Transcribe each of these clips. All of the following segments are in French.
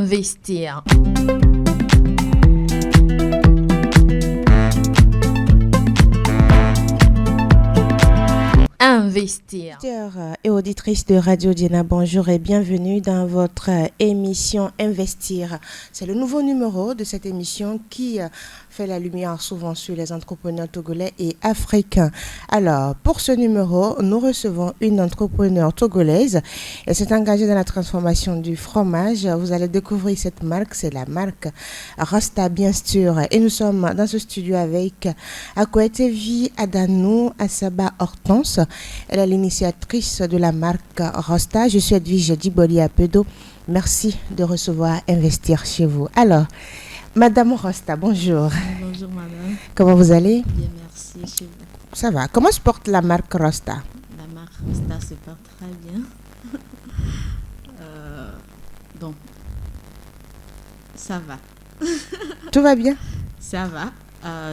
Investir. Investir. Auditeurs et auditrices de Radio Diana, bonjour et bienvenue dans votre émission Investir. C'est le nouveau numéro de cette émission qui fait la lumière souvent sur les entrepreneurs togolais et africains. Alors, pour ce numéro, nous recevons une entrepreneure togolaise. Elle s'est engagée dans la transformation du fromage. Vous allez découvrir cette marque, c'est la marque Rosta, bien sûr. Et nous sommes dans ce studio avec Akoetevi Adanou Asaba Hortense. Elle est l'initiatrice de la marque Rosta. Je suis Edwige Diboli Apedo. Merci de recevoir Investir chez vous. Alors, Madame Rosta, bonjour. Bonjour madame. Comment vous allez? Bien, merci. Chez vous? Ça va. Comment se porte la marque Rosta? La marque Rosta se porte très bien. Donc, ça va. Tout va bien? Ça va.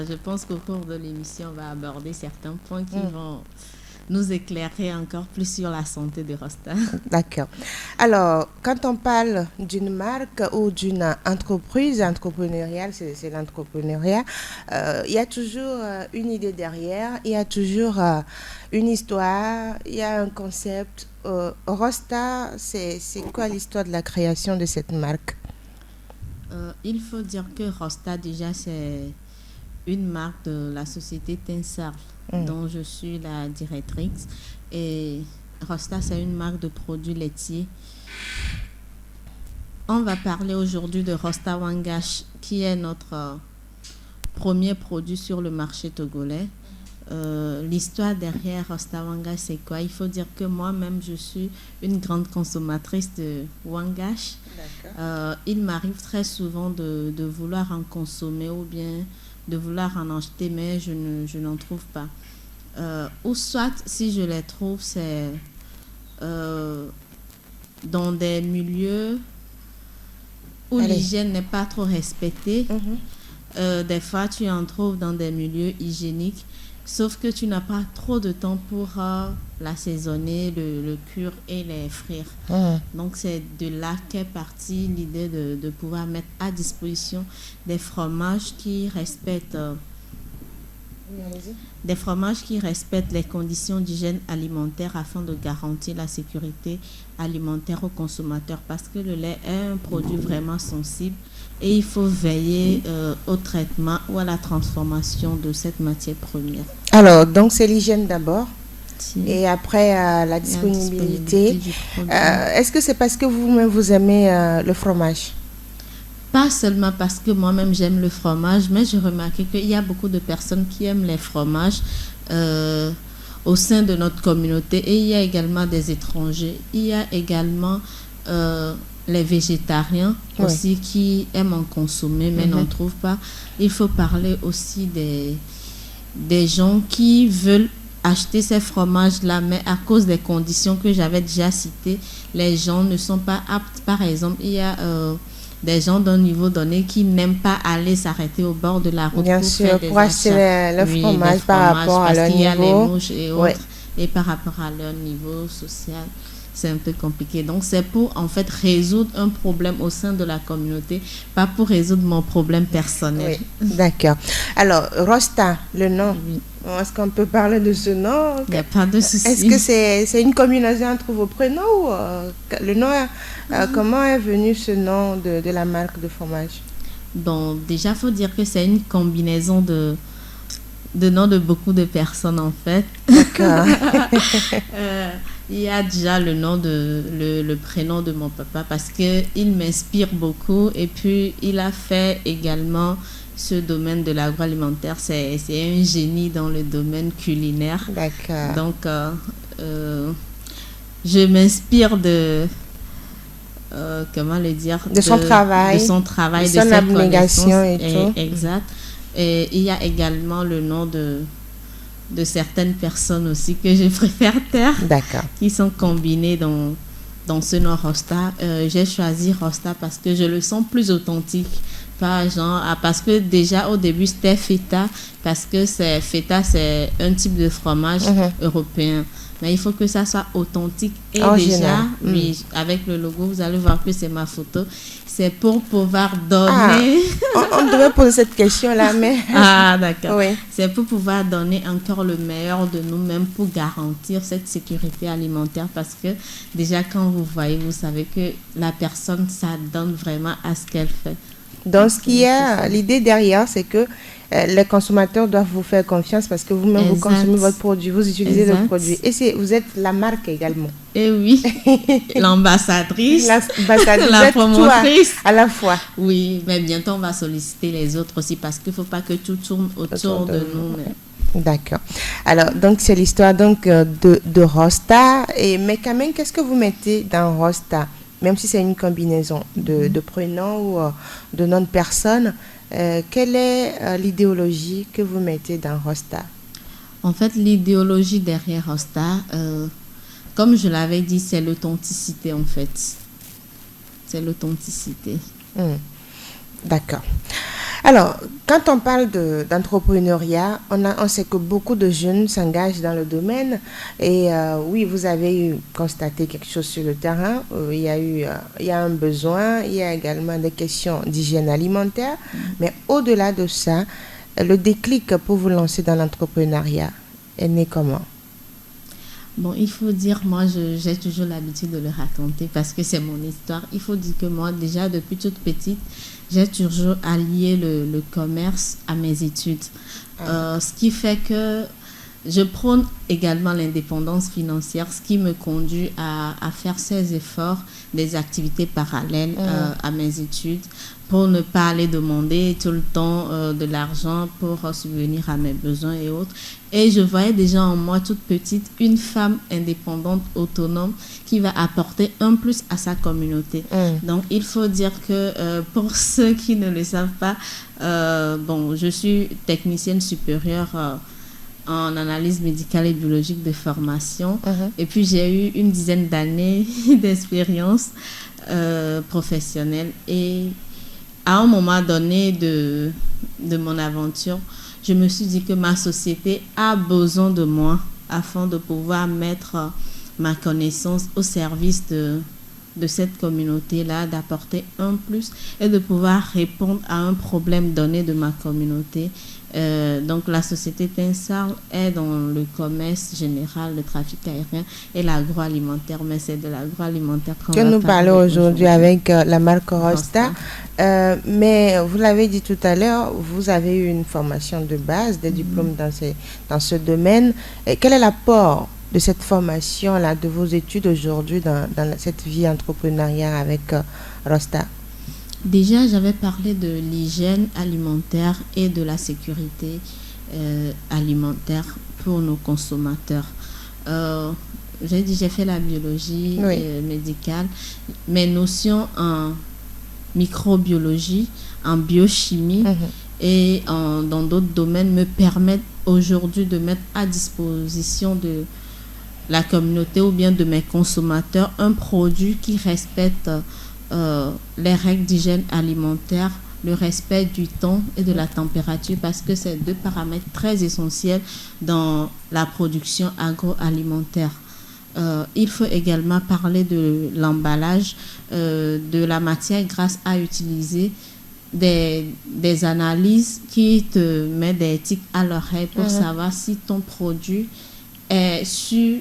Je pense qu'au cours de l'émission, on va aborder certains points qui vont nous éclairer encore plus sur la santé de Rosta. D'accord. Alors, quand on parle d'une marque ou d'une entreprise entrepreneuriale, c'est l'entrepreneuriat, il y a toujours une idée derrière, il y a toujours une histoire, il y a un concept. Rosta, c'est quoi l'histoire de la création de cette marque? Il faut dire que Rosta, déjà, c'est une marque de la société Tensar, dont je suis la directrice. Et Rosta, c'est une marque de produits laitiers. On va parler aujourd'hui de Rosta Wangash, qui est notre premier produit sur le marché togolais. L'histoire derrière Rosta Wangash, c'est quoi? Il faut dire que moi-même, je suis une grande consommatrice de Wangash. Il m'arrive très souvent de vouloir en consommer ou bien de vouloir en acheter, mais je n'en trouve pas. Ou soit, si je les trouve, c'est dans des milieux où l'hygiène n'est pas trop respectée. Des fois, tu en trouves dans des milieux hygiéniques, sauf que tu n'as pas trop de temps pour l'assaisonner, le cuire et les frire. Donc, c'est de là qu'est partie l'idée de pouvoir mettre à disposition des fromages qui respectent les conditions d'hygiène alimentaire afin de garantir la sécurité alimentaire aux consommateurs, parce que le lait est un produit vraiment sensible et il faut veiller au traitement ou à la transformation de cette matière première. Alors, donc c'est l'hygiène d'abord et après la disponibilité. Est-ce que c'est parce que vous-même vous aimez le fromage? Pas seulement parce que moi-même j'aime le fromage, mais j'ai remarqué qu'il y a beaucoup de personnes qui aiment les fromages au sein de notre communauté, et il y a également des étrangers. Il y a également les végétariens aussi qui aiment en consommer mais n'en trouvent pas. Il faut parler aussi des gens qui veulent acheter ces fromages-là, mais à cause des conditions que j'avais déjà citées, les gens ne sont pas aptes. Par exemple, il y a des gens d'un niveau donné qui n'aiment pas aller s'arrêter au bord de la route pour acheter le fromage par rapport à leur niveau. Parce qu'il y a les mouches et autres, et par rapport à leur niveau social, c'est un peu compliqué. Donc, c'est pour en fait résoudre un problème au sein de la communauté, pas pour résoudre mon problème personnel. Oui, d'accord. Alors, Rosta, le nom, est-ce qu'on peut parler de ce nom? Il n'y a pas de souci. Est-ce que c'est une combinaison entre vos prénoms ou le nom comment est venu ce nom de la marque de fromage? Bon, déjà, il faut dire que c'est une combinaison de noms de beaucoup de personnes, en fait. D'accord. Il y a déjà le prénom de mon papa, parce qu'il m'inspire beaucoup, et puis il a fait également ce domaine de l'agroalimentaire. C'est un génie dans le domaine culinaire. D'accord. Donc, je m'inspire comment le dire, de son travail, de son abnégation et tout. Exact. Et il y a également le nom de certaines personnes aussi que je préfère taire. D'accord. Qui sont combinées dans ce nom Rosta. J'ai choisi Rosta parce que je le sens plus authentique. Pas genre, parce que déjà au début c'était feta, parce que feta c'est un type de fromage européen. Mais il faut que ça soit authentique. Et Original. oui, avec le logo, vous allez voir que c'est ma photo. C'est pour pouvoir donner... On devait poser cette question-là, mais... Ah, d'accord. Oui. C'est pour pouvoir donner encore le meilleur de nous-mêmes pour garantir cette sécurité alimentaire parce que déjà, quand vous voyez, vous savez que la personne, ça donne vraiment à ce qu'elle fait. Donc, l'idée derrière, c'est que les consommateurs doivent vous faire confiance parce que vous-même, vous consommez votre produit, vous utilisez le produit. Et vous êtes la marque également. Et oui, l'ambassadrice, la promotrice. À la fois. Oui, mais bientôt, on va solliciter les autres aussi parce qu'il ne faut pas que tout tourne autour de nous. D'accord. Alors, donc, c'est l'histoire de Rosta. Mais quand même, qu'est-ce que vous mettez dans Rosta? Même si c'est une combinaison de prénoms ou de noms de personnes, quelle est l'idéologie que vous mettez dans Rosta? En fait, l'idéologie derrière Rosta, comme je l'avais dit, c'est l'authenticité en fait. C'est l'authenticité. D'accord. Alors, quand on parle d'entrepreneuriat, on sait que beaucoup de jeunes s'engagent dans le domaine. Et oui, vous avez constaté quelque chose sur le terrain. Il y a un besoin. Il y a également des questions d'hygiène alimentaire. Mais au-delà de ça, le déclic pour vous lancer dans l'entrepreneuriat est né comment? Bon, il faut dire, moi, j'ai toujours l'habitude de le raconter parce que c'est mon histoire. Il faut dire que moi, déjà, depuis toute petite, j'ai toujours allié le commerce à mes études. Ce qui fait que je prône également l'indépendance financière, ce qui me conduit à faire ces efforts, des activités parallèles à mes études pour ne pas aller demander tout le temps de l'argent pour subvenir à mes besoins et autres. Et je voyais déjà en moi, toute petite, une femme indépendante, autonome, qui va apporter un plus à sa communauté. Donc, il faut dire que pour ceux qui ne le savent pas, je suis technicienne supérieure en analyse médicale et biologique de formation. Et puis, j'ai eu une dizaine d'années d'expérience professionnelle. Et à un moment donné de mon aventure, je me suis dit que ma société a besoin de moi afin de pouvoir mettre ma connaissance au service de cette communauté-là, d'apporter un plus et de pouvoir répondre à un problème donné de ma communauté. Donc la société Tensar est dans le commerce général, le trafic aérien et l'agroalimentaire, mais c'est de l'agroalimentaire que nous parlons aujourd'hui avec la marque Rosta. Mais vous l'avez dit tout à l'heure, vous avez eu une formation de base, des diplômes dans ce domaine. Et quel est l'apport de cette formation-là, de vos études aujourd'hui dans cette vie entrepreneuriale avec Rosta? Déjà, j'avais parlé de l'hygiène alimentaire et de la sécurité alimentaire pour nos consommateurs. J'ai fait la biologie médicale. Mes notions en microbiologie, en biochimie et dans d'autres domaines me permettent aujourd'hui de mettre à disposition de la communauté ou bien de mes consommateurs un produit qui respecte les règles d'hygiène alimentaire, le respect du temps et de la température, parce que c'est deux paramètres très essentiels dans la production agroalimentaire. Il faut également parler de l'emballage, de la matière grasse à utiliser, des analyses qui te mettent des tics à l'oreille pour savoir si ton produit est sur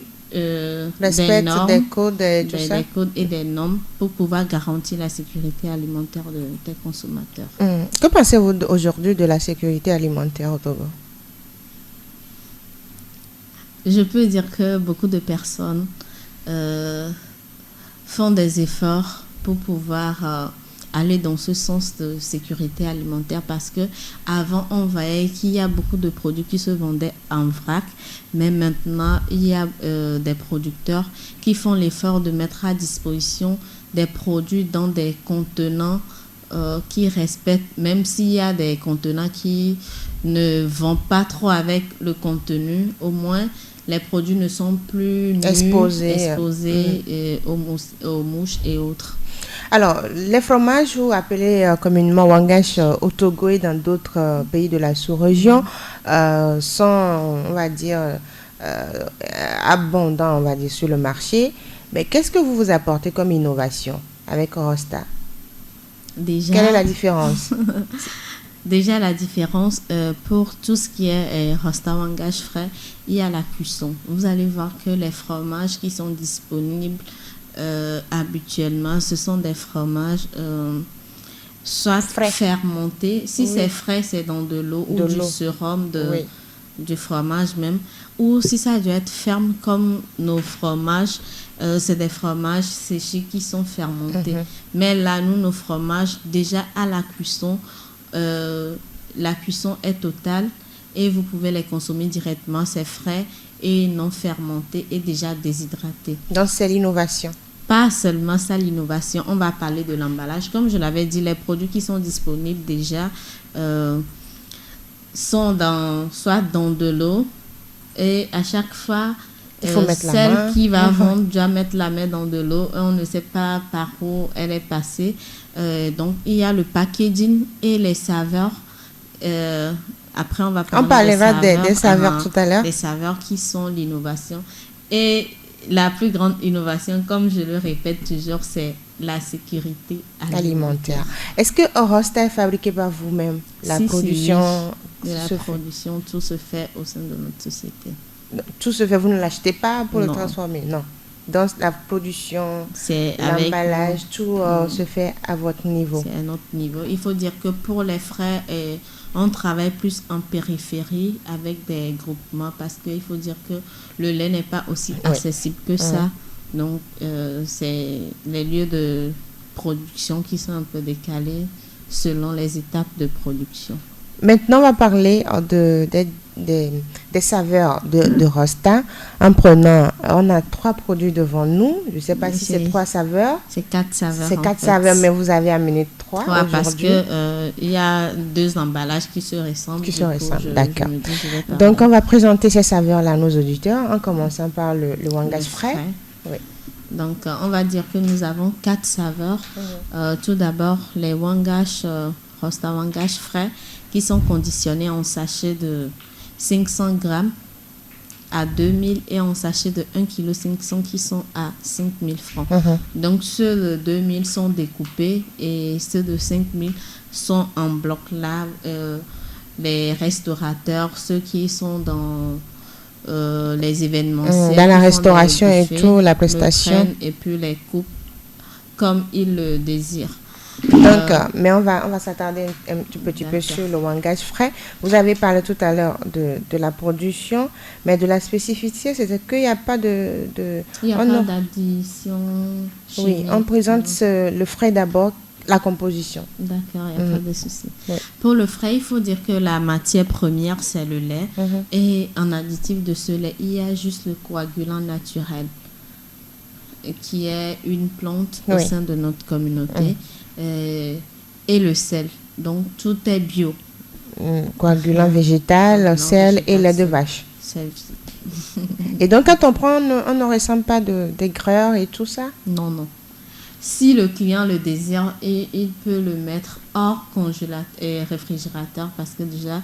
respecte des codes et tout ça. Des codes et des normes pour pouvoir garantir la sécurité alimentaire de tes consommateurs. Que pensez-vous aujourd'hui de la sécurité alimentaire au Togo? Je peux dire que beaucoup de personnes font des efforts pour pouvoir aller dans ce sens de sécurité alimentaire, parce que avant on voyait qu'il y a beaucoup de produits qui se vendaient en vrac, mais maintenant il y a des producteurs qui font l'effort de mettre à disposition des produits dans des contenants qui respectent, même s'il y a des contenants qui ne vont pas trop avec le contenu, au moins les produits ne sont plus exposés aux mouches et autres. Alors, les fromages, ou appelés communément wangash au Togo et dans d'autres pays de la sous-région, sont, on va dire, abondant, on va dire, sur le marché. Mais qu'est-ce que vous apportez comme innovation avec Rosta? Déjà, quelle est la différence? Déjà, la différence pour tout ce qui est Rosta Wangache frais, il y a la cuisson. Vous allez voir que les fromages qui sont disponibles habituellement, ce sont des fromages soit frais, fermentés. Si c'est frais, c'est dans de l'eau ou du sérum du fromage même. Ou si ça doit être ferme comme nos fromages, c'est des fromages séchés qui sont fermentés. Mais là, nous, nos fromages, déjà à la cuisson est totale et vous pouvez les consommer directement. C'est frais et non fermenté et déjà déshydraté. Donc, c'est l'innovation. Pas seulement ça, l'innovation. On va parler de l'emballage. Comme je l'avais dit, les produits qui sont disponibles déjà sont soit dans de l'eau et à chaque fois, celle qui va vendre doit mettre la main dans de l'eau. On ne sait pas par où elle est passée. Donc, il y a le packaging et les saveurs. Après, on va parlera des saveurs tout à l'heure. Des saveurs qui sont l'innovation. Et la plus grande innovation, comme je le répète toujours, c'est la sécurité alimentaire. Est-ce que Rosta est fabriqué par vous-même? La production, production, tout se fait au sein de notre société. Tout se fait, vous ne l'achetez pas pour le transformer? Non. Donc la production, l'emballage, tout se fait à votre niveau. C'est à notre niveau. Il faut dire que pour les frais, on travaille plus en périphérie avec des groupements parce qu'il faut dire que le lait n'est pas aussi accessible que ça. Donc, c'est les lieux de production qui sont un peu décalés selon les étapes de production. Maintenant, on va parler des saveurs de Rosta. En prenant, on a 3 produits devant nous. Je ne sais pas si c'est 3 saveurs. C'est 4 saveurs. C'est 4 saveurs, mais vous avez amené 3 aujourd'hui. Parce qu'il y a 2 emballages qui se ressemblent. D'accord. Donc, on va présenter ces saveurs-là à nos auditeurs, en commençant par le Wangache frais. Oui. Donc, on va dire que nous avons 4 saveurs. Tout d'abord, les Wangache, Rosta Wangache frais, qui sont conditionnés en sachet de 500 grammes à 2000 et en sachet de 1,5 kg qui sont à 5000 francs. Donc, ceux de 2000 sont découpés et ceux de 5000 sont en bloc là. Les restaurateurs, ceux qui sont dans les événements, dans la restauration et tout, la prestation. Et puis les coupes comme ils le désirent. Donc, mais on va s'attarder un petit peu sur le Wangache frais. Vous avez parlé tout à l'heure de la production, mais de la spécificité, c'est qu'il n'y a pas il n'y a pas d'addition chimique. Oui, on présente le frais d'abord, la composition. D'accord, il n'y a pas de souci. Pour le frais, il faut dire que la matière première, c'est le lait. Et en additif de ce lait, il y a juste le coagulant naturel, qui est une plante au sein de notre communauté. Et le sel. Donc, tout est bio. Coagulant végétal, sel et lait de vache. Et donc, quand on prend, on ne ressent pas d'aigreur et tout ça? Non. Si le client le désire, il peut le mettre hors congélateur et réfrigérateur parce que déjà,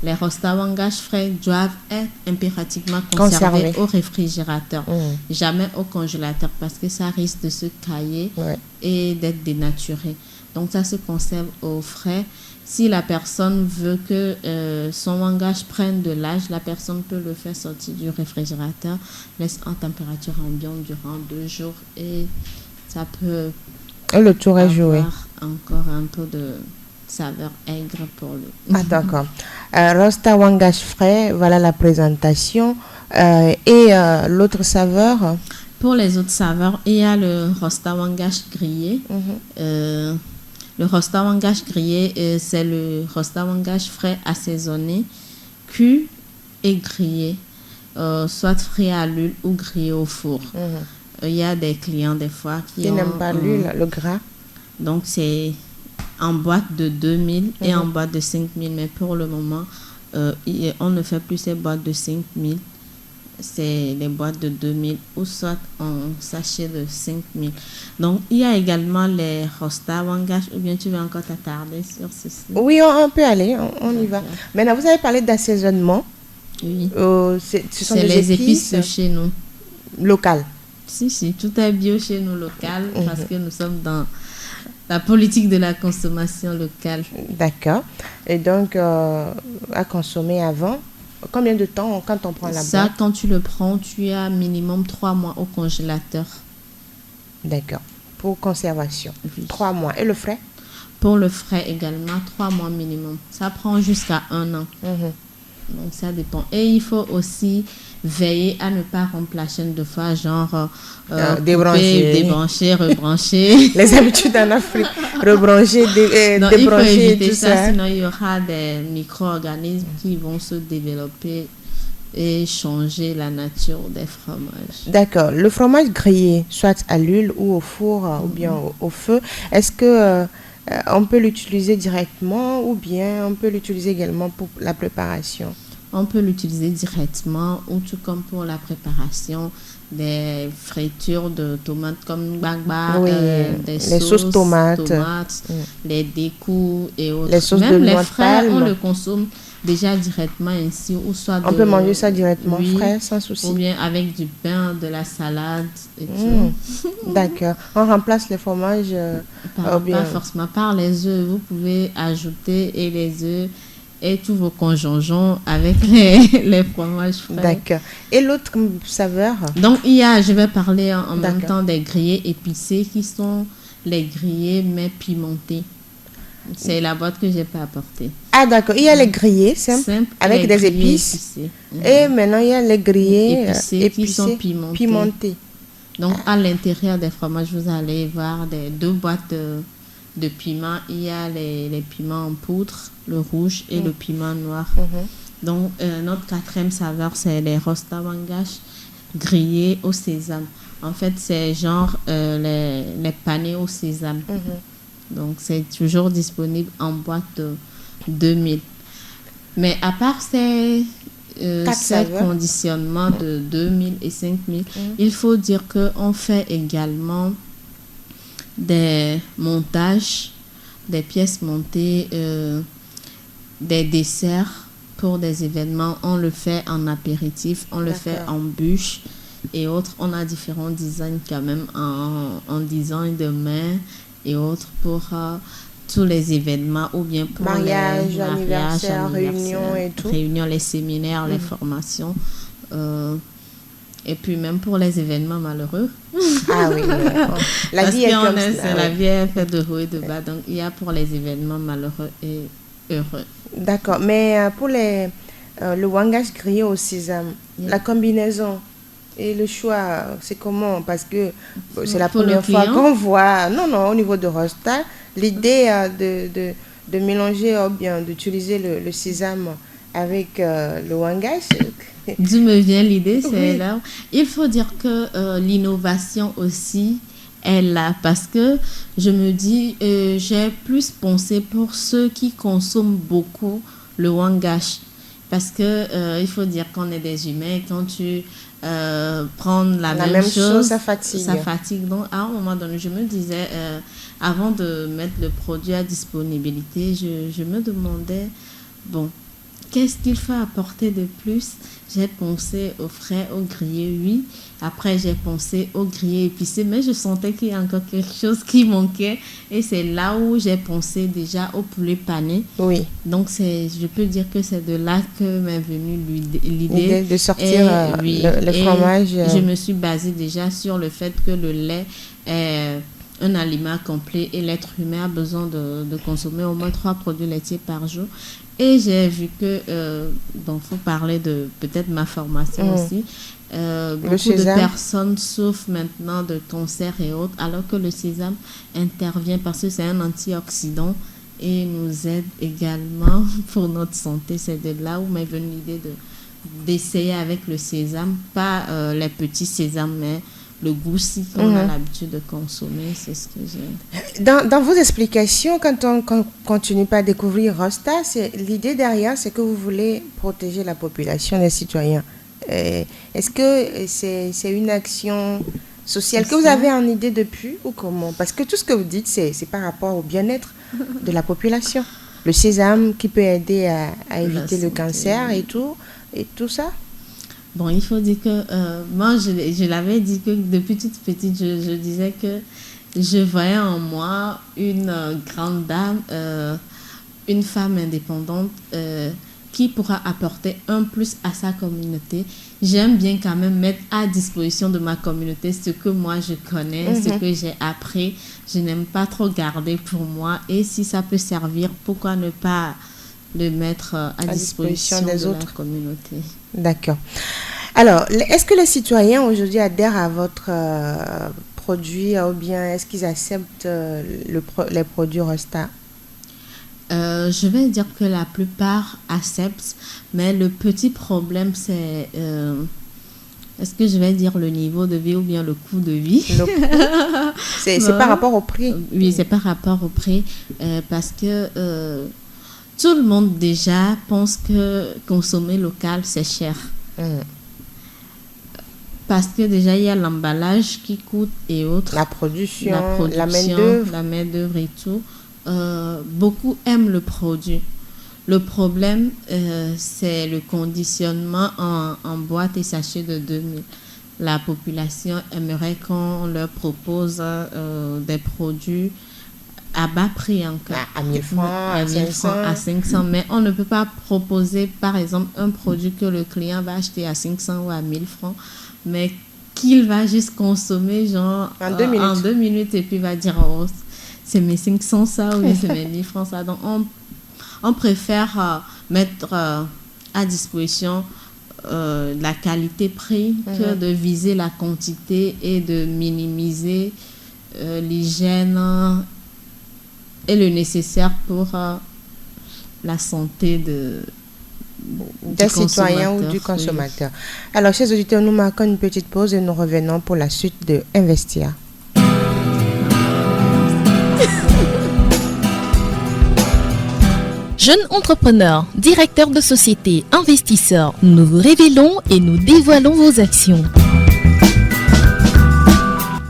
les Rosta Wangache frais doivent être impérativement conservés au réfrigérateur, jamais au congélateur parce que ça risque de se cailler et d'être dénaturé. Donc ça se conserve au frais. Si la personne veut que son Wangache prenne de l'âge, la personne peut le faire sortir du réfrigérateur, laisse en température ambiante durant 2 jours et ça peut le tour est joué. Encore un peu de saveur aigre pour lui. Ah, d'accord. Rosta Wangache frais, voilà la présentation. Et l'autre saveur? Pour les autres saveurs, il y a le Rosta Wangache grillé. Le Rosta Wangache grillé, c'est le Rosta Wangache frais assaisonné, cuit et grillé, soit frit à l'huile ou grillé au four. Il y a des clients des fois qui n'aiment pas l'huile, le gras. Donc, c'est en boîte de 2000 et en boîte de 5000. Mais pour le moment, on ne fait plus ces boîtes de 5000. C'est les boîtes de 2000 ou soit en sachet de 5000. Donc, il y a également les Rosta Wangache. Ou bien tu veux encore t'attarder sur ceci? Oui, on peut aller, on y va. Maintenant, vous avez parlé d'assaisonnement. Oui. Ce sont C'est des les épices épices de chez nous. locales. Si, tout est bio chez nous local parce que nous sommes dans la politique de la consommation locale. D'accord. Et donc, à consommer avant. Combien de temps quand on prend la Ça, boîte? quand tu le prends, tu as minimum 3 mois au congélateur. D'accord. Pour conservation. Oui. 3 mois. Et le frais? Pour le frais également, 3 mois minimum. Ça prend jusqu'à 1 an. Mhm. Donc ça dépend. Et il faut aussi veiller à ne pas rompre la chaîne de fois, genre Débrancher. couper, débrancher, rebrancher. Les habitudes en Afrique. Rebrancher, Non, il faut débrancher et éviter tout ça, ça. sinon il y aura des micro-organismes qui vont se développer et changer la nature des fromages. D'accord. Le fromage grillé, soit à l'huile ou au four ou bien au feu, est-ce que on peut l'utiliser directement ou bien on peut l'utiliser également pour la préparation? On peut l'utiliser directement ou tout comme pour la préparation des fritures de tomates comme gbagba, Oui, des les sauces tomates. les décous et autres. Les sauces de Même les noix de frais, on palme. le consomme déjà directement ainsi ou soit On peut manger ça directement oui, frais, sans souci. ou bien avec du pain, de la salade et tout. D'accord. On remplace les fromages Pas forcément par les œufs. Vous pouvez ajouter et les œufs et tous vos conjonjons avec les fromages frais. D'accord. Et l'autre saveur? Donc, je vais parler en même D'accord. temps des grillés épicés qui sont les grillés mais pimentés. C'est la boîte que je n'ai pas apportée. Ah, d'accord. Il y a les grillés simples avec les des grillés épices. épicés. Et maintenant, il y a les grillés Épicés qui sont pimentés. Donc, à l'intérieur des fromages, vous allez voir deux boîtes de piments. Il y a les piments en poudre, le rouge et le piment noir. Donc, notre quatrième saveur, c'est les rosta wangash grillés au sésame. En fait, c'est genre les panés au sésame. Donc, c'est toujours disponible en boîte de 2000. Mais à part ces conditionnements de 2000 et 5000, il faut dire qu'on fait également des montages, des pièces montées, des desserts pour des événements. On le fait en apéritif, on le fait en bûche et autres. On a différents designs quand même en design de main et autres pour tous les événements ou bien pour mariage, les anniversaire, réunions et tout. Réunions, les séminaires, les formations. Et puis même pour les événements malheureux. Ah oui, la vie est comme ça. La vie est faite de haut et de bas. Donc il y a pour les événements malheureux et heureux. D'accord. Mais pour le wangash grillé au sésame, la combinaison et le choix, c'est comment? Parce que c'est la première fois qu'on voit. Non, au niveau de Rosta, l'idée de mélanger ou bien d'utiliser le sésame avec le wangash. D'où me vient l'idée, c'est là. Il faut dire que l'innovation aussi est là parce que je me dis, j'ai plus pensé pour ceux qui consomment beaucoup le wangash. Parce que il faut dire qu'on est des humains, quand tu prends la même chose, ça fatigue. Donc à un moment donné, je me disais, avant de mettre le produit à disponibilité, je me demandais, bon, qu'est-ce qu'il faut apporter de plus? J'ai pensé au frais, au grillé, oui. Après, j'ai pensé au grillé épicé, mais je sentais qu'il y a encore quelque chose qui manquait. Et c'est là où j'ai pensé déjà au poulet pané. Oui. Donc, je peux dire que c'est de là que m'est venue l'idée de sortir le fromage. Je me suis basée déjà sur le fait que le lait est un aliment complet et l'être humain a besoin de consommer au moins 3 produits laitiers par jour. Et j'ai vu que, donc il faut parler de peut-être ma formation aussi. Beaucoup de personnes souffrent maintenant de cancer et autres, alors que le sésame intervient parce que c'est un antioxydant et nous aide également pour notre santé. C'est de là où m'est venue l'idée d'essayer avec le sésame, pas les petits sésames, mais le goussi qu'on a l'habitude de consommer, c'est ce que j'aime. Dans vos explications, quand on continue pas à découvrir Rosta, l'idée derrière, c'est que vous voulez protéger la population, les citoyens. Est-ce que c'est une action sociale que vous avez en idée depuis ou comment? Parce que tout ce que vous dites, c'est par rapport au bien-être de la population. Le sésame qui peut aider à éviter le cancer et tout. et tout ça? Bon, il faut dire que moi, je l'avais dit que depuis toute petite, je disais que je voyais en moi une grande dame, une femme indépendante qui pourra apporter un plus à sa communauté. J'aime bien quand même mettre à disposition de ma communauté ce que moi je connais, ce que j'ai appris. Je n'aime pas trop garder pour moi. Et si ça peut servir, pourquoi ne pas le mettre à disposition des de autres. la communauté. D'accord. Alors, est-ce que les citoyens aujourd'hui adhèrent à votre produit ou bien est-ce qu'ils acceptent les produits Rosta? Je vais dire que la plupart acceptent, mais le petit problème, c'est, est-ce que je vais dire le niveau de vie ou bien le coût de vie? C'est par rapport au prix. Oui, c'est par rapport au prix, parce que tout le monde déjà pense que consommer local, c'est cher. Parce que déjà, il y a l'emballage qui coûte et autres. La production, la main-d'œuvre et tout. Beaucoup aiment le produit. Le problème, c'est le conditionnement en boîte et sachet de 2000. La population aimerait qu'on leur propose des produits à bas prix encore. À 1000 francs, à 500. À 500. Mais on ne peut pas proposer, par exemple, un produit que le client va acheter à 500 ou à 1000 francs, mais qu'il va juste consommer genre en 2 minutes et puis va dire oh, c'est mes 500 ça ou c'est mes 1000 francs ça. Donc on préfère mettre à disposition la qualité-prix que de viser la quantité et de minimiser l'hygiène et le nécessaire pour la santé des citoyens ou du consommateur. Oui. Alors, chers auditeurs, nous marquons une petite pause et nous revenons pour la suite de Investir. Jeunes entrepreneurs, directeurs de société, investisseurs, nous vous révélons et nous dévoilons vos actions.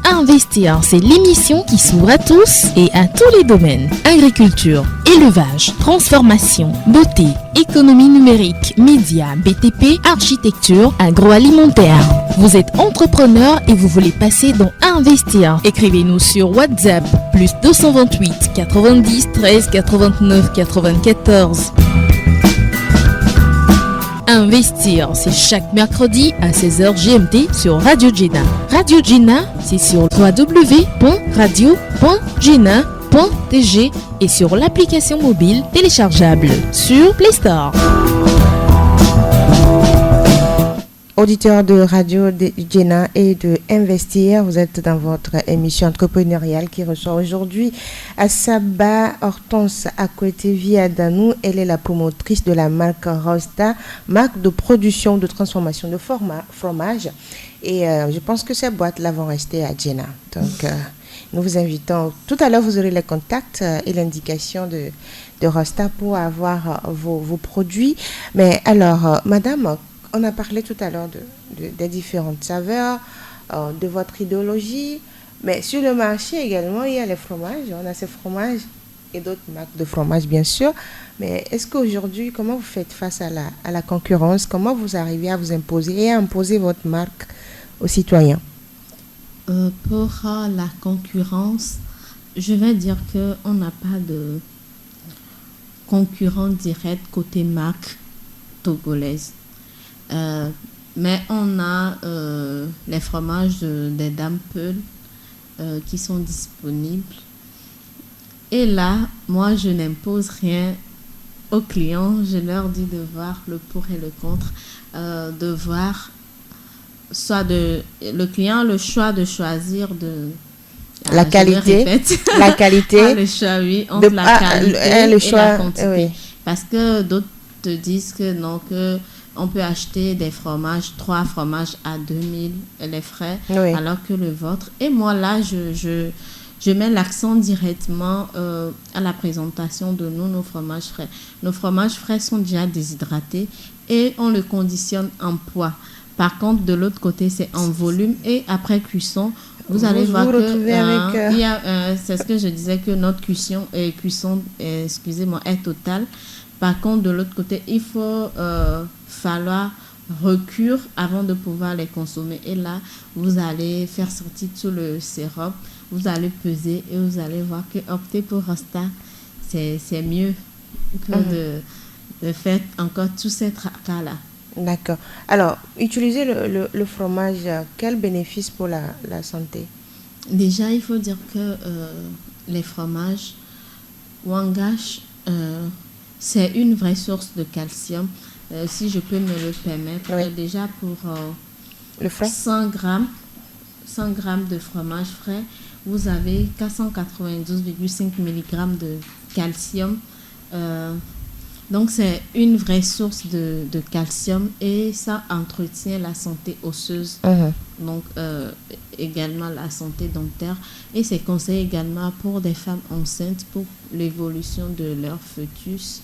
Investir, c'est l'émission qui s'ouvre à tous et à tous les domaines. Agriculture, élevage, transformation, beauté, économie numérique, médias, BTP, architecture, agroalimentaire. Vous êtes entrepreneur et vous voulez passer dans Investir. Écrivez-nous sur WhatsApp, plus 228 90 13 89 94. Investir, c'est chaque mercredi à 16h GMT sur Radio Jena. Radio Jena, c'est sur www.radio.jena.tg et sur l'application mobile téléchargeable sur Play Store. Auditeurs de Radio Jena et de Investir, vous êtes dans votre émission entrepreneuriale qui reçoit aujourd'hui Asaba Hortense Akwete-Viadanou. Elle est la promotrice de la marque Rosta, marque de production de transformation de fromage. Et je pense que ces boîtes-là vont rester à Jena. Donc, nous vous invitons. Tout à l'heure, vous aurez les contacts et l'indication de Rosta pour avoir vos produits. Mais alors, madame, on a parlé tout à l'heure des différentes saveurs, de votre idéologie, mais sur le marché également, il y a les fromages. On a ces fromages et d'autres marques de fromage, bien sûr. Mais est-ce qu'aujourd'hui, comment vous faites face à la concurrence? Comment vous arrivez à vous imposer et à imposer votre marque aux citoyens? Pour la concurrence, je vais dire qu'on n'a pas de concurrent direct côté marque togolaise. Mais on a les fromages des Dames Peul qui sont disponibles. Et là, moi, je n'impose rien aux clients. Je leur dis de voir le pour et le contre, de voir le client le choix de choisir la qualité, la qualité, le choix, oui, entre la qualité le choix, et la quantité. Oui. Parce que d'autres te disent que non, que on peut acheter des fromages, 3 fromages à 2000 les frais, oui, alors que le vôtre. Et moi, là, je mets l'accent directement à la présentation de nos fromages frais. Nos fromages frais sont déjà déshydratés et on le conditionne en poids. Par contre, de l'autre côté, c'est en volume et après cuisson, vous allez voir que c'est ce que je disais, que notre cuisson est totale. Par contre, de l'autre côté, il faut falloir recure avant de pouvoir les consommer. Et là, vous allez faire sortir tout le sirop, vous allez peser et vous allez voir que opter pour Rosta, c'est mieux que de faire encore tous ces tracas-là. D'accord. Alors, utiliser le fromage, quel bénéfice pour la santé? Déjà, il faut dire que les fromages Wangash, c'est une vraie source de calcium. Si je peux me le permettre, oui. Déjà pour le frais? 100 grammes de fromage frais, vous avez 492,5 mg de calcium. Donc, c'est une vraie source de calcium et ça entretient la santé osseuse, donc également la santé dentaire. Et c'est conseillé également pour des femmes enceintes pour l'évolution de leur fœtus.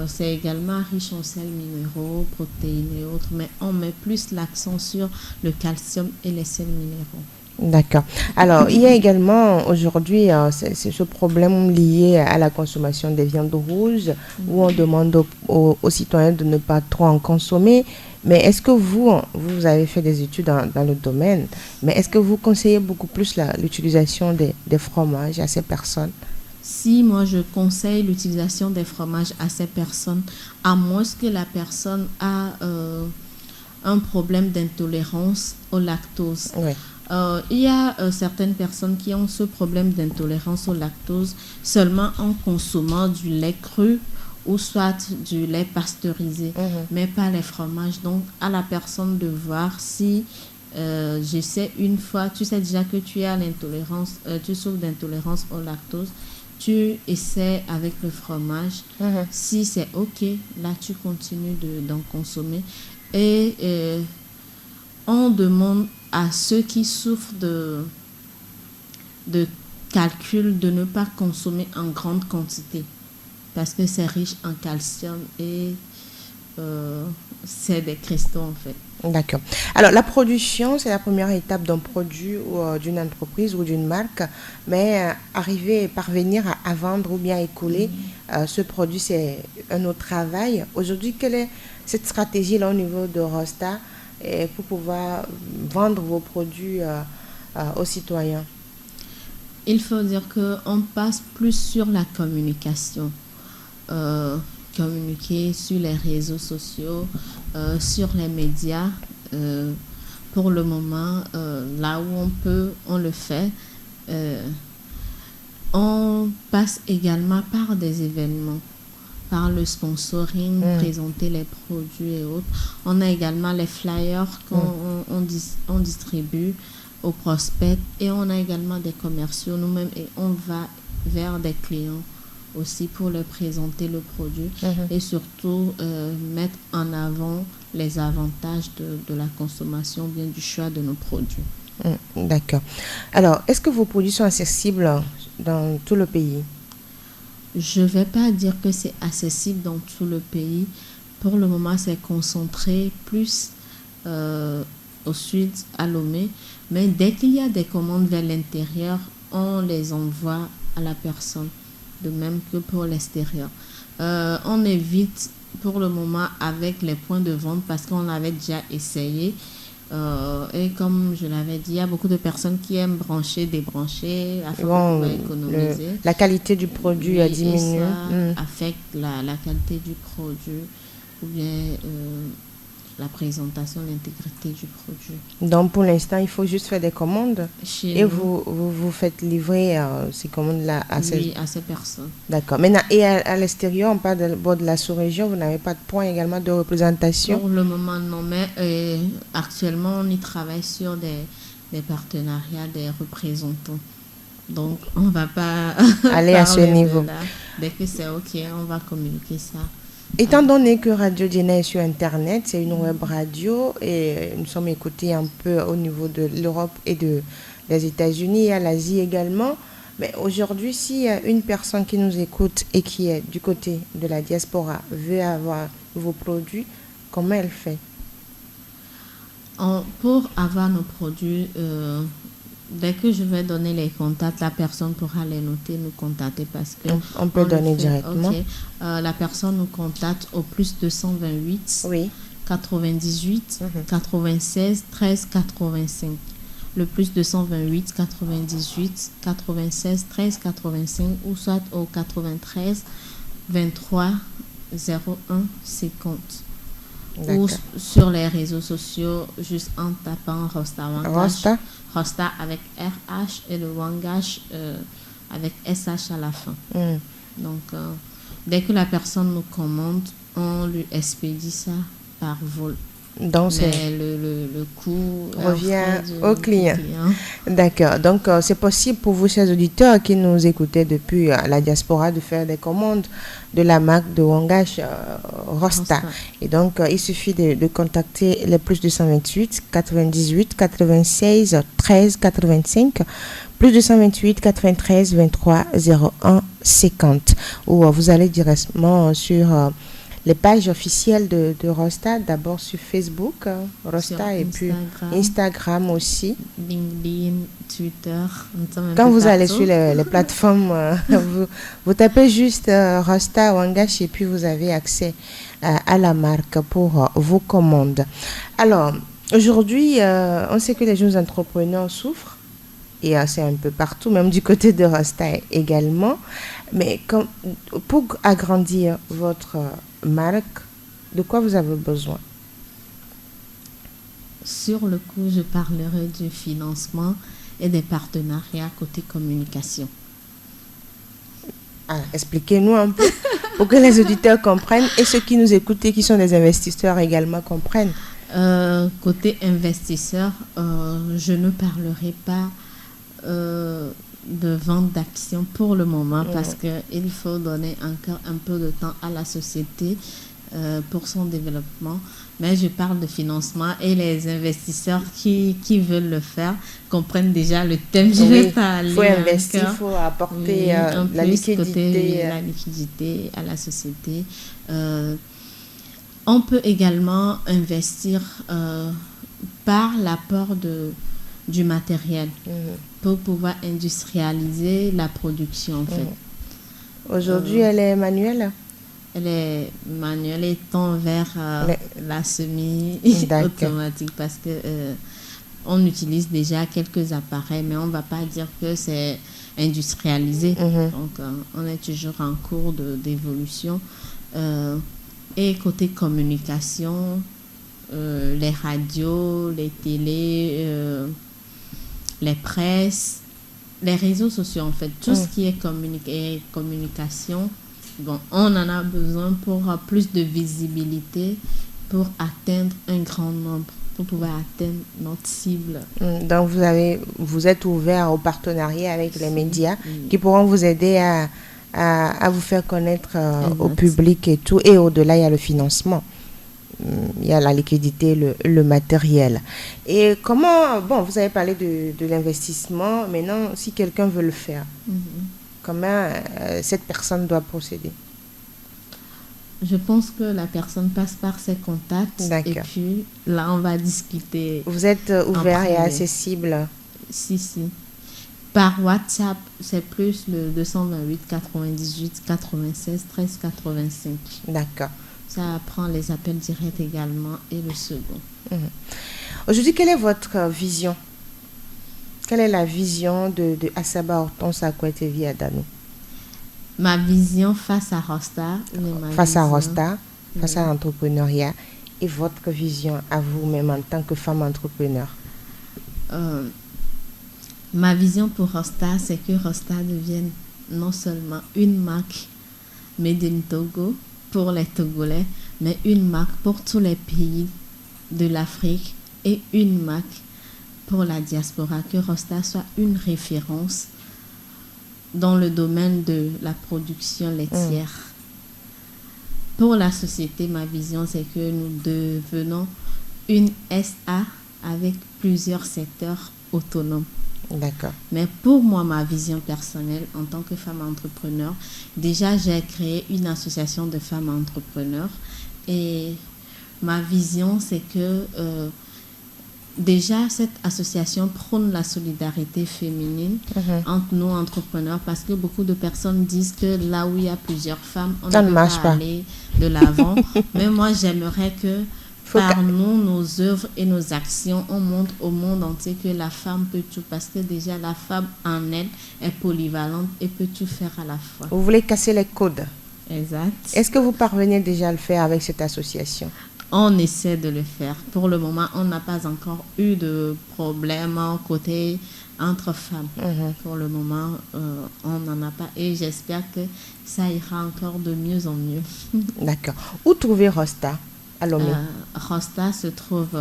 C'est également riche en sels minéraux, protéines et autres, mais on met plus l'accent sur le calcium et les sels minéraux. D'accord. Alors, il y a également aujourd'hui c'est ce problème lié à la consommation des viandes rouges, où on demande aux citoyens de ne pas trop en consommer. Mais est-ce que vous avez fait des études dans le domaine, mais est-ce que vous conseillez beaucoup plus l'utilisation des fromages à ces personnes? Si moi je conseille l'utilisation des fromages à ces personnes, à moins que la personne a un problème d'intolérance au lactose. Oui. Il y a certaines personnes qui ont ce problème d'intolérance au lactose seulement en consommant du lait cru ou soit du lait pasteurisé, mais pas les fromages. Donc, à la personne de voir si j'essaie une fois, tu sais déjà que tu as l'intolérance, tu souffres d'intolérance au lactose, tu essaies avec le fromage. Si c'est OK, là, tu continues d'en consommer. Et on demande à ceux qui souffrent de calcul de ne pas consommer en grande quantité parce que c'est riche en calcium et c'est des cristaux en fait. D'accord. Alors la production, c'est la première étape d'un produit ou d'une entreprise ou d'une marque, mais parvenir à vendre ou bien à écouler ce produit, c'est un autre travail. Aujourd'hui, quelle est cette stratégie-là au niveau de Rosta pour pouvoir vendre vos produits aux citoyens? Il faut dire qu'on passe plus sur la communication. Communiquer sur les réseaux sociaux, sur les médias. Pour le moment, là où on peut, on le fait. On passe également par des événements, par le sponsoring, présenter les produits et autres. On a également les flyers qu'on distribue aux prospects et on a également des commerciaux nous-mêmes et on va vers des clients aussi pour leur présenter le produit et surtout mettre en avant les avantages de la consommation, bien du choix de nos produits. D'accord. Alors, est-ce que vos produits sont accessibles dans tout le pays? Je ne vais pas dire que c'est accessible dans tout le pays. Pour le moment, c'est concentré plus au sud, à Lomé. Mais dès qu'il y a des commandes vers l'intérieur, on les envoie à la personne. De même que pour l'extérieur. On évite pour le moment avec les points de vente parce qu'on avait déjà essayé. Et comme je l'avais dit, il y a beaucoup de personnes qui aiment brancher, débrancher afin de pouvoir économiser. La qualité du produit a diminué. Et ça affecte la qualité du produit ou bien la présentation, l'intégrité du produit. Donc pour l'instant, il faut juste faire des commandes et nous, vous faites livrer ces commandes-là à ces personnes. D'accord. Maintenant, et à l'extérieur, on parle de la sous-région, vous n'avez pas de point également de représentation? Pour le moment, non, mais actuellement, on y travaille sur des partenariats, des représentants. Donc, on ne va pas aller à ce niveau. Dès que c'est OK, on va communiquer ça. Étant donné que Radio Diena est sur Internet, c'est une web radio et nous sommes écoutés un peu au niveau de l'Europe et des États-Unis et à l'Asie également. Mais aujourd'hui, si une personne qui nous écoute et qui est du côté de la diaspora veut avoir vos produits, comment elle fait? Pour avoir nos produits, Dès que je vais donner les contacts, la personne pourra les noter, nous contacter parce que... On peut donner directement. Okay. La personne nous contacte au plus 228 oui. 98 96 13 85. Le plus 228 98 96 13 85 ou soit au 93 23 01 50. Ou sur les réseaux sociaux, juste en tapant Rosta Wangash. Rosta avec RH et le Wangash avec SH à la fin. Donc, dès que la personne nous commande, on lui expédie ça par vol. Donc, le coût revient au client. D'accord. Donc, c'est possible pour vous, chers auditeurs qui nous écoutez depuis la diaspora, de faire des commandes de la marque de Wangash Rosta. Et donc, il suffit de contacter les plus 228 98 96 13 85, plus 228 93 23 01 50. Ou vous allez directement sur... les pages officielles de Rosta, d'abord sur Facebook, Rosta, et puis Instagram aussi. LinkedIn, Twitter. Quand vous allez sur les plateformes, vous tapez juste Rosta Wangash et puis vous avez accès à la marque pour vos commandes. Alors, aujourd'hui, on sait que les jeunes entrepreneurs souffrent. Et c'est un peu partout, même du côté de Rosta également. Mais pour agrandir votre marque, de quoi vous avez besoin? Sur le coup, je parlerai du financement et des partenariats côté communication. Expliquez-nous un peu pour que les auditeurs comprennent et ceux qui nous écoutent et qui sont des investisseurs également comprennent. Côté investisseur, je ne parlerai pas de vente d'actions pour le moment parce qu'il faut donner encore un peu de temps à la société pour son développement. Mais je parle de financement et les investisseurs qui veulent le faire comprennent déjà le thème. Je vais parler. Il faut investir, il faut apporter la liquidité. La liquidité à la société. On peut également investir par l'apport du matériel pour pouvoir industrialiser la production en fait. Aujourd'hui, elle est manuelle? Elle est manuelle et tend vers la semi-automatique parce que on utilise déjà quelques appareils, mais on ne va pas dire que c'est industrialisé. Donc, on est toujours en cours d'évolution. Et côté communication, les radios, les télés, les presses, les réseaux sociaux en fait, tout ce qui est communication, bon, on en a besoin pour plus de visibilité, pour atteindre un grand nombre, pour pouvoir atteindre notre cible. Donc vous êtes ouvert au partenariat avec les médias qui pourront vous aider à vous faire connaître au public et tout, et au-delà il y a le financement. Il y a la liquidité, le matériel. Et comment, vous avez parlé de l'investissement, maintenant, si quelqu'un veut le faire, comment cette personne doit procéder? Je pense que la personne passe par ses contacts. Et puis, là, on va discuter. Vous êtes ouvert et accessible? Si. Par WhatsApp, c'est plus le 228 98 96 13 85. D'accord. Ça prend les appels directs également et le second. Aujourd'hui, quelle est votre vision? Quelle est la vision de Asaba Hortense Akwete Viadano? Ma vision face à Rosta. Face à l'entrepreneuriat. Et votre vision à vous-même en tant que femme entrepreneur? Ma vision pour Rosta, c'est que Rosta devienne non seulement une marque made in Togo, pour les Togolais, mais une marque pour tous les pays de l'Afrique et une marque pour la diaspora, que Rosta soit une référence dans le domaine de la production laitière. Pour la société, ma vision, c'est que nous devenons une SA avec plusieurs secteurs autonomes. D'accord. Mais pour moi, ma vision personnelle en tant que femme entrepreneur, déjà j'ai créé une association de femmes entrepreneurs et ma vision c'est que déjà, cette association prône la solidarité féminine entre nous entrepreneurs parce que beaucoup de personnes disent que là où il y a plusieurs femmes, on ne peut pas aller de l'avant. Mais moi, j'aimerais que par nous, nos œuvres et nos actions, on montre au monde entier que la femme peut tout parce que déjà, la femme en elle est polyvalente et peut tout faire à la fois. Vous voulez casser les codes. Exact. Est-ce que vous parvenez déjà à le faire avec cette association? On essaie de le faire. Pour le moment, on n'a pas encore eu de problème côté entre femmes. Pour le moment, on n'en a pas. Et j'espère que ça ira encore de mieux en mieux. D'accord. Où trouver Rosta à Lomé? Rosta se trouve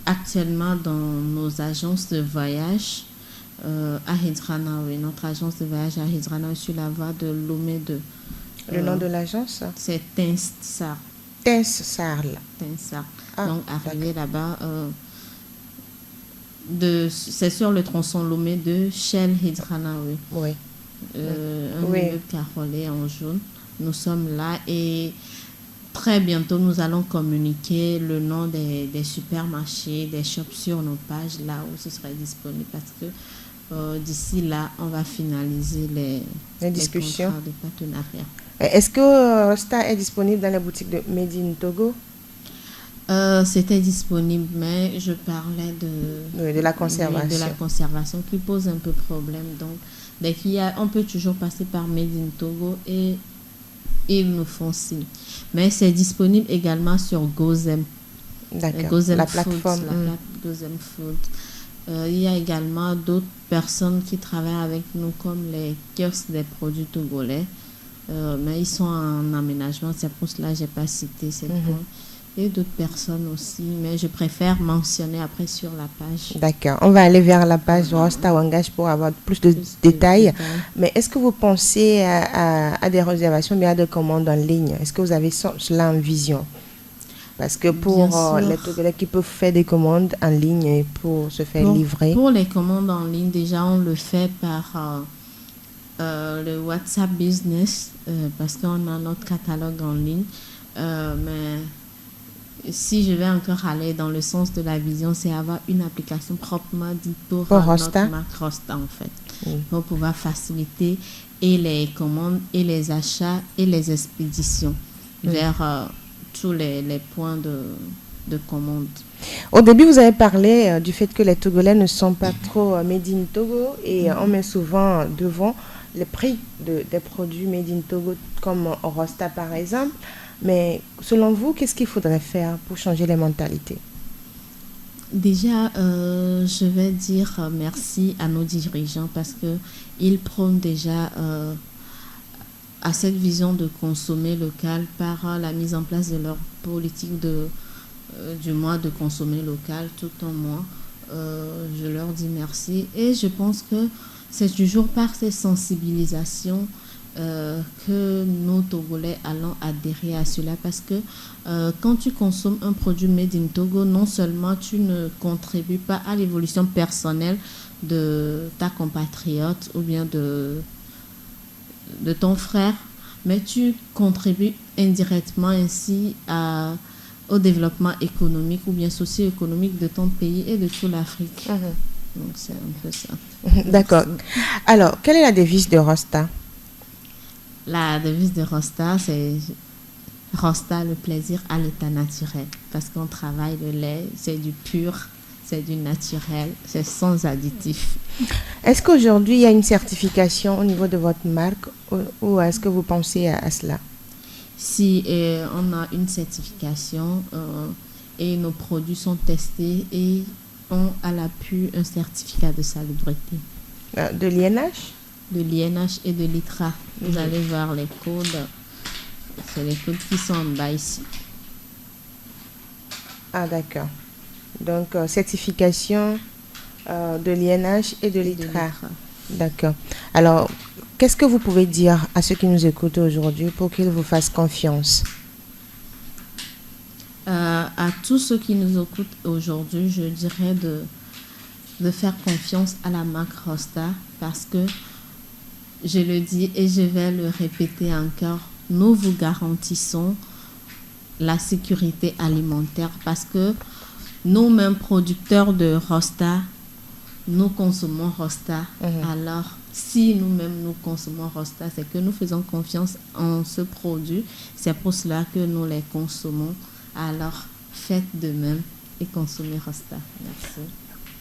actuellement dans nos agences de voyage à Hidrana. Oui, notre agence de voyage à Hidrana sur la voie de Lomé 2. Le nom de l'agence? C'est Tinsar. Tinsar. Donc, arrivé là-bas, c'est sur le tronçon Lomé de Shell Hidrana. Oui. Un immeuble carrelé en jaune. Nous sommes là et très bientôt, nous allons communiquer le nom des supermarchés, des shops sur nos pages, là où ce serait disponible parce que d'ici là, on va finaliser les discussions de partenariat. Est-ce que Rosta est disponible dans la boutique de Made in Togo? C'était disponible, mais je parlais de la conservation. De la conservation qui pose un peu problème. Donc, dès qu'il y a, on peut toujours passer par Made in Togo et ils nous font signe. Mais c'est disponible également sur Gozem. D'accord. Gozem la Foods, plateforme. Gozem Food. Il y a également d'autres personnes qui travaillent avec nous comme les kiosques des produits togolais. Mais ils sont en aménagement, c'est pour cela que je n'ai pas cité ces points. Et d'autres personnes aussi, mais je préfère mentionner après sur la page. D'accord, on va aller vers la page Rosta Wangage pour avoir plus de détails. Mais est-ce que vous pensez à des réservations, mais à des commandes en ligne? Est-ce que vous avez cela en vision? Parce que pour les Togolais qui peuvent faire des commandes en ligne et pour se faire livrer. Pour les commandes en ligne, déjà on le fait par le WhatsApp Business parce qu'on a notre catalogue en ligne. Mais si je vais encore aller dans le sens de la vision, c'est avoir une application proprement dite pour Rosta. notre marque Rosta en fait. Pour pouvoir faciliter et les commandes et les achats et les expéditions vers tous les points de commande. Au début, vous avez parlé du fait que les Togolais ne sont pas trop made in Togo et on met souvent devant les prix des produits made in Togo comme Rosta par exemple. Mais selon vous, qu'est-ce qu'il faudrait faire pour changer les mentalités? Déjà, je vais dire merci à nos dirigeants parce qu'ils prônent déjà à cette vision de consommer local par la mise en place de leur politique du mois de consommer local tout un mois. Je leur dis merci et je pense que c'est toujours par ces sensibilisations que nos Togolais allons adhérer à cela parce que quand tu consommes un produit made in Togo, non seulement tu ne contribues pas à l'évolution personnelle de ta compatriote ou bien de ton frère, mais tu contribues indirectement ainsi au développement économique ou bien socio-économique de ton pays et de toute l'Afrique. Donc c'est un peu ça. D'accord. Alors, quelle est la devise de Rosta? La devise de Rosta, c'est Rosta, le plaisir à l'état naturel. Parce qu'on travaille le lait, c'est du pur, c'est du naturel, c'est sans additifs. Est-ce qu'aujourd'hui, il y a une certification au niveau de votre marque ou est-ce que vous pensez à cela? Si on a une certification et nos produits sont testés et ont à l'appui un certificat de salubrité. De l'INH? De l'INH et de l'ITRA. Vous allez voir les codes. C'est les codes qui sont en bas ici. Ah, d'accord. Donc, certification de l'INH et de l'ITRA. D'accord. Alors, qu'est-ce que vous pouvez dire à ceux qui nous écoutent aujourd'hui pour qu'ils vous fassent confiance? À tous ceux qui nous écoutent aujourd'hui, je dirais de faire confiance à la marque Rosta parce que je le dis et je vais le répéter encore, nous vous garantissons la sécurité alimentaire parce que nous-mêmes producteurs de Rosta, nous consommons Rosta. Alors, si nous-mêmes nous consommons Rosta, c'est que nous faisons confiance en ce produit. C'est pour cela que nous les consommons. Alors, faites de même et consommez Rosta. Merci.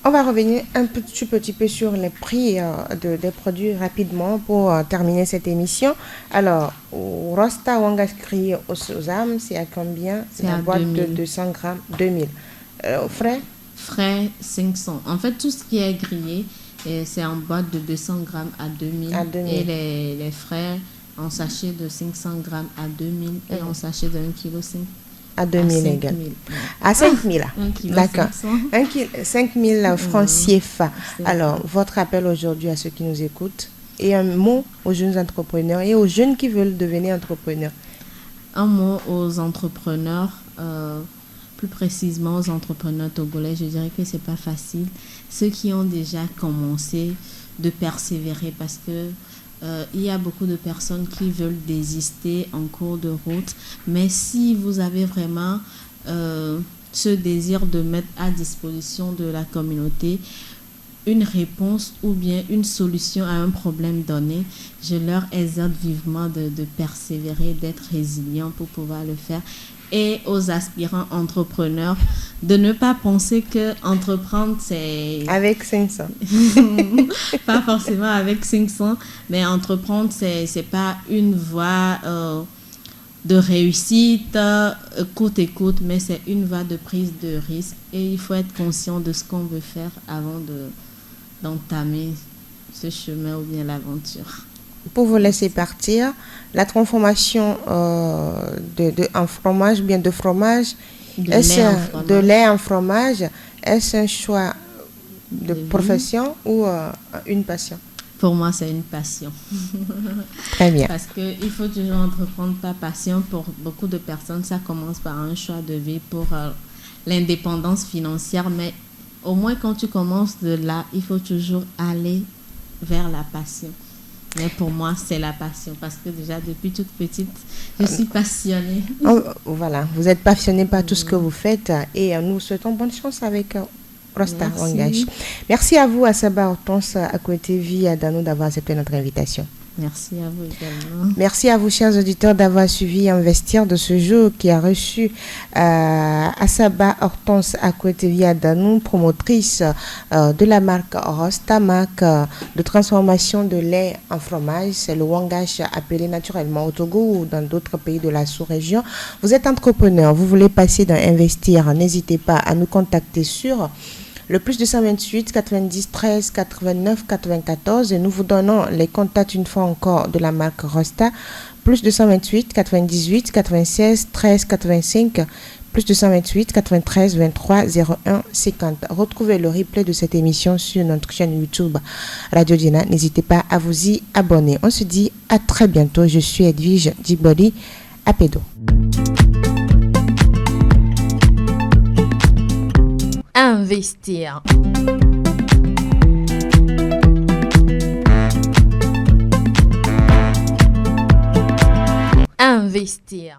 On va revenir un petit peu sur les prix des produits rapidement pour terminer cette émission. Alors, Rosta Wangash grillé aux sésame, c'est à combien? C'est la boîte 2000. De 200 grammes, 2000. Frais? Frais, 500. En fait, tout ce qui est grillé, c'est en boîte de 200 grammes à 2000. Et les frais en sachet de 500 grammes à 2000 et en sachet de 1,5 kg. À 2000 également. À 5000. D'accord. 5000 francs CFA. Alors, votre appel aujourd'hui à ceux qui nous écoutent et un mot aux jeunes entrepreneurs et aux jeunes qui veulent devenir entrepreneurs. Un mot aux entrepreneurs, plus précisément aux entrepreneurs togolais, je dirais que c'est pas facile. Ceux qui ont déjà commencé, de persévérer parce que il y a beaucoup de personnes qui veulent désister en cours de route, mais si vous avez vraiment ce désir de mettre à disposition de la communauté une réponse ou bien une solution à un problème donné, je leur exhorte vivement de persévérer, d'être résilient pour pouvoir le faire. Et aux aspirants entrepreneurs, de ne pas penser que entreprendre, c'est... Avec 500. Pas forcément avec 500, mais entreprendre, c'est pas une voie de réussite coûte et coûte, mais c'est une voie de prise de risque. Et il faut être conscient de ce qu'on veut faire avant d'entamer ce chemin ou bien l'aventure. Pour vous laisser partir, la transformation en fromage, bien de fromage, de lait en fromage, est-ce un choix de profession ou une passion? Pour moi, c'est une passion. Très bien. Parce qu'il faut toujours entreprendre par passion. Pour beaucoup de personnes, ça commence par un choix de vie pour l'indépendance financière. Mais au moins, quand tu commences de là, il faut toujours aller vers la passion. Mais pour moi, c'est la passion parce que déjà, depuis toute petite, je suis passionnée. Voilà, vous êtes passionnée par tout ce que vous faites et nous vous souhaitons bonne chance avec Rosta Wangash. Merci à vous, Asaba Hortense, à côté Vie, à Danou, d'avoir accepté notre invitation. Merci à vous également. Merci à vous, chers auditeurs, d'avoir suivi Investir de ce jour qui a reçu Asaba Hortense Akwetevie Adanou, promotrice de la marque Rosta, marque de transformation de lait en fromage. C'est le Wangash appelé naturellement au Togo ou dans d'autres pays de la sous-région. Vous êtes entrepreneur, vous voulez passer dans Investir, n'hésitez pas à nous contacter sur le plus 228 90 13 89 94 et nous vous donnons les contacts une fois encore de la marque Rosta. Plus 228 98 96 13 85 plus 228 93 23 01 50. Retrouvez le replay de cette émission sur notre chaîne YouTube Radio Diena. N'hésitez pas à vous y abonner. On se dit à très bientôt. Je suis Edwige Djiboli Apedo. Investir. Investir.